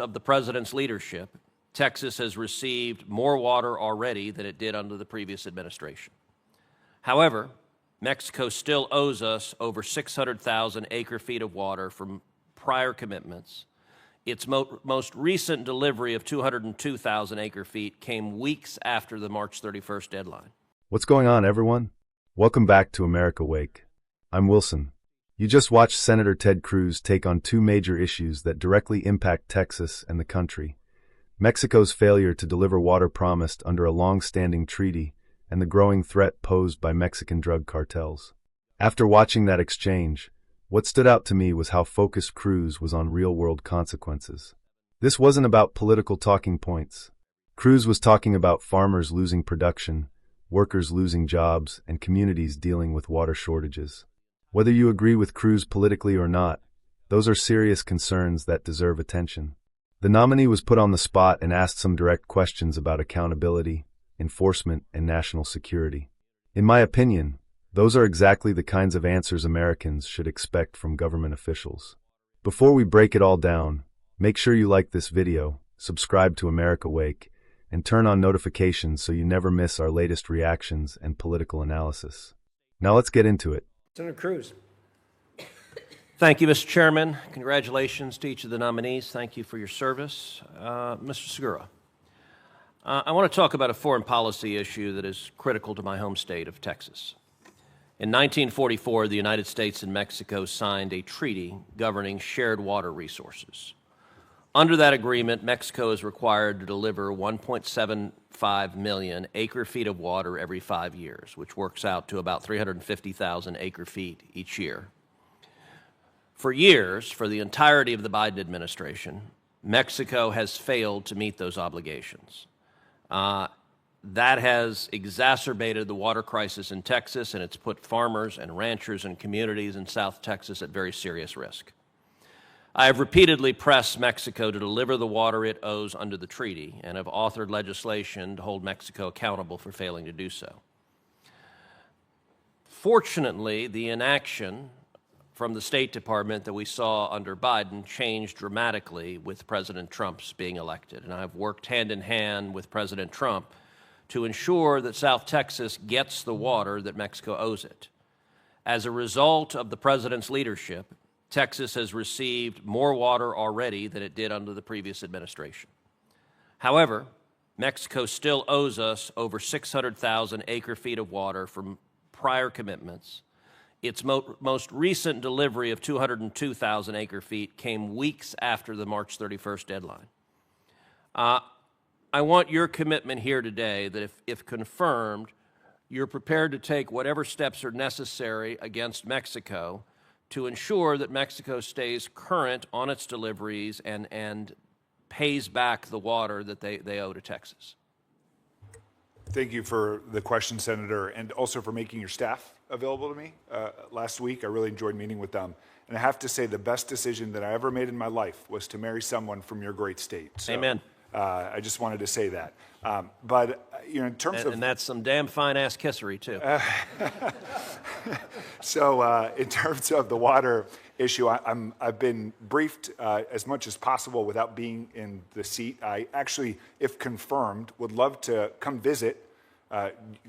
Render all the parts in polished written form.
of the president's leadership, Texas has received more water already than it did under the previous administration. However, Mexico still owes us over 600,000 acre-feet of water from prior commitments. Its most recent delivery of 202,000 acre-feet came weeks after the March 31st deadline. What's going on, everyone? Welcome back to America Wake. I'm Wilson. You just watched Senator Ted Cruz take on two major issues that directly impact Texas and the country: Mexico's failure to deliver water promised under a long-standing treaty and the growing threat posed by Mexican drug cartels. After watching that exchange, what stood out to me was how focused Cruz was on real-world consequences. This wasn't about political talking points. Cruz was talking about farmers losing production, workers losing jobs, and communities dealing with water shortages. Whether you agree with Cruz politically or not, those are serious concerns that deserve attention. The nominee was put on the spot and asked some direct questions about accountability, enforcement, and national security. In my opinion, those are exactly the kinds of answers Americans should expect from government officials. Before we break it all down, make sure you like this video, subscribe to America Wake, and turn on notifications so you never miss our latest reactions and political analysis. Now let's get into it. Senator Cruz. Thank you, Mr. Chairman. Congratulations to each of the nominees. Thank you for your service. Mr. Segura, I want to talk about a foreign policy issue that is critical to my home state of Texas. In 1944, the United States and Mexico signed a treaty governing shared water resources. Under that agreement, Mexico is required to deliver 1.75 million acre-feet of water every 5 years, which works out to about 350,000 acre-feet each year. For years, for the entirety of the Biden administration, Mexico has failed to meet those obligations. That has exacerbated the water crisis in Texas, and it's put farmers and ranchers and communities in South Texas at very serious risk. I have repeatedly pressed Mexico to deliver the water it owes under the treaty and have authored legislation to hold Mexico accountable for failing to do so. Fortunately, the inaction from the State Department that we saw under Biden changed dramatically with President Trump's being elected, and I've worked hand in hand with President Trump to ensure that South Texas gets the water that Mexico owes it. As a result of the president's leadership, Texas has received more water already than it did under the previous administration. However, Mexico still owes us over 600,000 acre-feet of water from prior commitments. Its most recent delivery of 202,000 acre-feet came weeks after the March 31st deadline. I want your commitment here today that if confirmed, you're prepared to take whatever steps are necessary against Mexico to ensure that Mexico stays current on its deliveries and pays back the water that they owe to Texas. Thank you for the question, Senator, and also for making your staff available to me last week. I really enjoyed meeting with them. And I have to say the best decision that I ever made in my life was to marry someone from your great state. So, amen. I just wanted to say that. But in terms of... And that's some damn fine-ass kissery, too. So in terms of the water issue, I've been briefed as much as possible without being in the seat. I actually, if confirmed, would love to come visit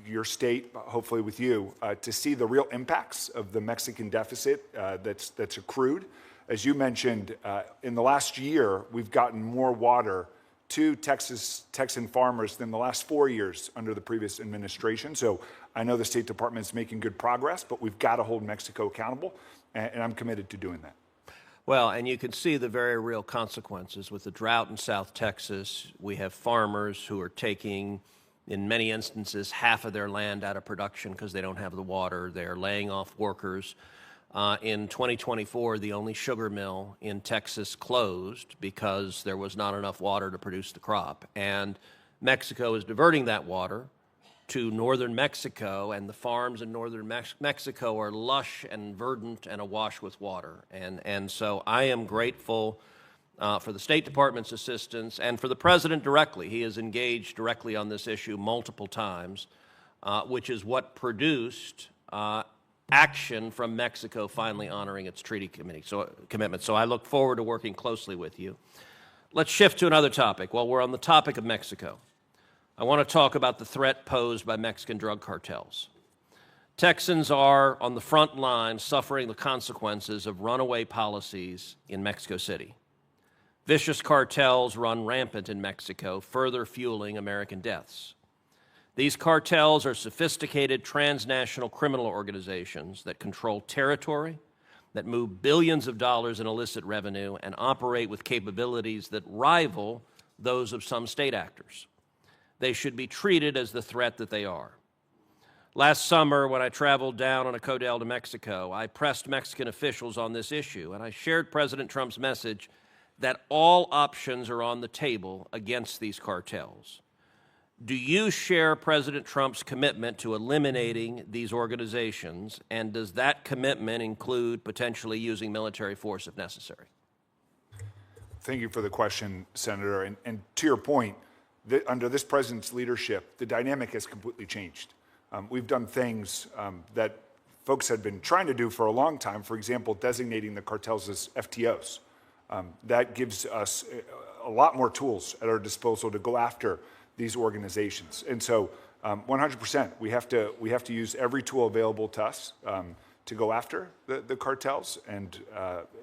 your state, hopefully with you, to see the real impacts of the Mexican deficit that's accrued. As you mentioned, in the last year, we've gotten more water to Texan farmers than the last 4 years under the previous administration. So I know the State Department is making good progress, but we've got to hold Mexico accountable, and I'm committed to doing that. Well, and you can see the very real consequences. With the drought in South Texas, we have farmers who are taking, in many instances, half of their land out of production because they don't have the water. They're laying off workers. In 2024, the only sugar mill in Texas closed because there was not enough water to produce the crop. And Mexico is diverting that water to northern Mexico, and the farms in northern Mexico are lush and verdant and awash with water. And so I am grateful for the State Department's assistance and for the President directly. He has engaged directly on this issue multiple times, which is what produced action from Mexico finally honoring its treaty commitment. So I look forward to working closely with you. Let's shift to another topic. While we're on the topic of Mexico, I want to talk about the threat posed by Mexican drug cartels. Texans are on the front line suffering the consequences of runaway policies in Mexico City. Vicious cartels run rampant in Mexico, further fueling American deaths. These cartels are sophisticated transnational criminal organizations that control territory, that move billions of dollars in illicit revenue, and operate with capabilities that rival those of some state actors. They should be treated as the threat that they are. Last summer, when I traveled down on a Codel to Mexico, I pressed Mexican officials on this issue, and I shared President Trump's message that all options are on the table against these cartels. Do you share President Trump's commitment to eliminating these organizations, and does that commitment include potentially using military force if necessary? Thank you for the question, Senator. And to your point, under this president's leadership, the dynamic has completely changed. We've done things that folks had been trying to do for a long time, for example, designating the cartels as FTOs. That gives us a lot more tools at our disposal to go after these organizations. And so 100%, we have to use every tool available to us to go after the cartels. And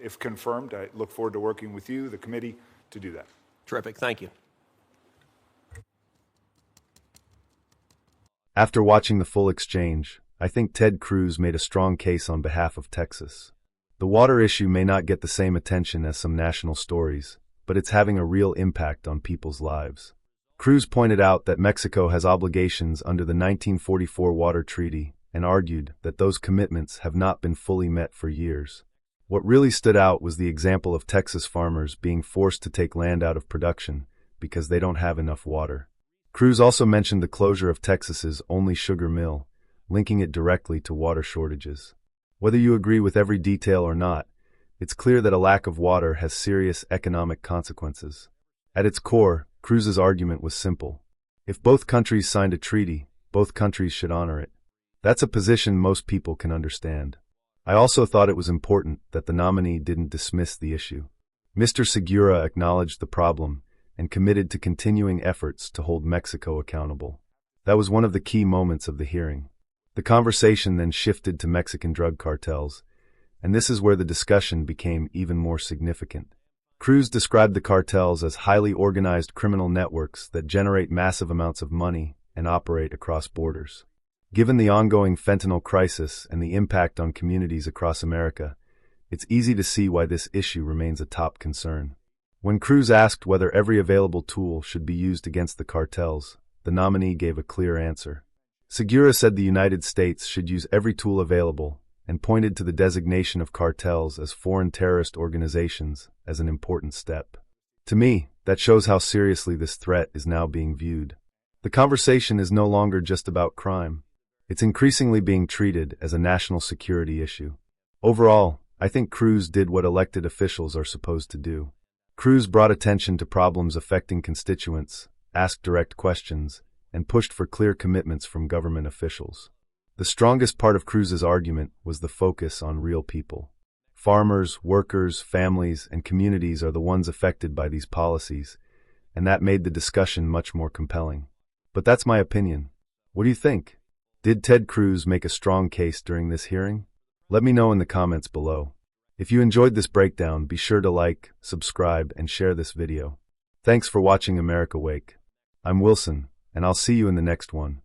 if confirmed, I look forward to working with you, the committee, to do that. Terrific. Thank you. After watching the full exchange, I think Ted Cruz made a strong case on behalf of Texas. The water issue may not get the same attention as some national stories, but it's having a real impact on people's lives. Cruz pointed out that Mexico has obligations under the 1944 Water Treaty and argued that those commitments have not been fully met for years. What really stood out was the example of Texas farmers being forced to take land out of production because they don't have enough water. Cruz also mentioned the closure of Texas's only sugar mill, linking it directly to water shortages. Whether you agree with every detail or not, it's clear that a lack of water has serious economic consequences. At its core, Cruz's argument was simple. If both countries signed a treaty, both countries should honor it. That's a position most people can understand. I also thought it was important that the nominee didn't dismiss the issue. Mr. Segura acknowledged the problem and committed to continuing efforts to hold Mexico accountable. That was one of the key moments of the hearing. The conversation then shifted to Mexican drug cartels, and this is where the discussion became even more significant. Cruz described the cartels as highly organized criminal networks that generate massive amounts of money and operate across borders. Given the ongoing fentanyl crisis and the impact on communities across America, it's easy to see why this issue remains a top concern. When Cruz asked whether every available tool should be used against the cartels, the nominee gave a clear answer. Segura said the United States should use every tool available and pointed to the designation of cartels as foreign terrorist organizations as an important step. To me, that shows how seriously this threat is now being viewed. The conversation is no longer just about crime. It's increasingly being treated as a national security issue. Overall, I think Cruz did what elected officials are supposed to do. Cruz brought attention to problems affecting constituents, asked direct questions, and pushed for clear commitments from government officials. The strongest part of Cruz's argument was the focus on real people. Farmers, workers, families, and communities are the ones affected by these policies, and that made the discussion much more compelling. But that's my opinion. What do you think? Did Ted Cruz make a strong case during this hearing? Let me know in the comments below. If you enjoyed this breakdown, be sure to like, subscribe, and share this video. Thanks for watching America Wake. I'm Wilson, and I'll see you in the next one.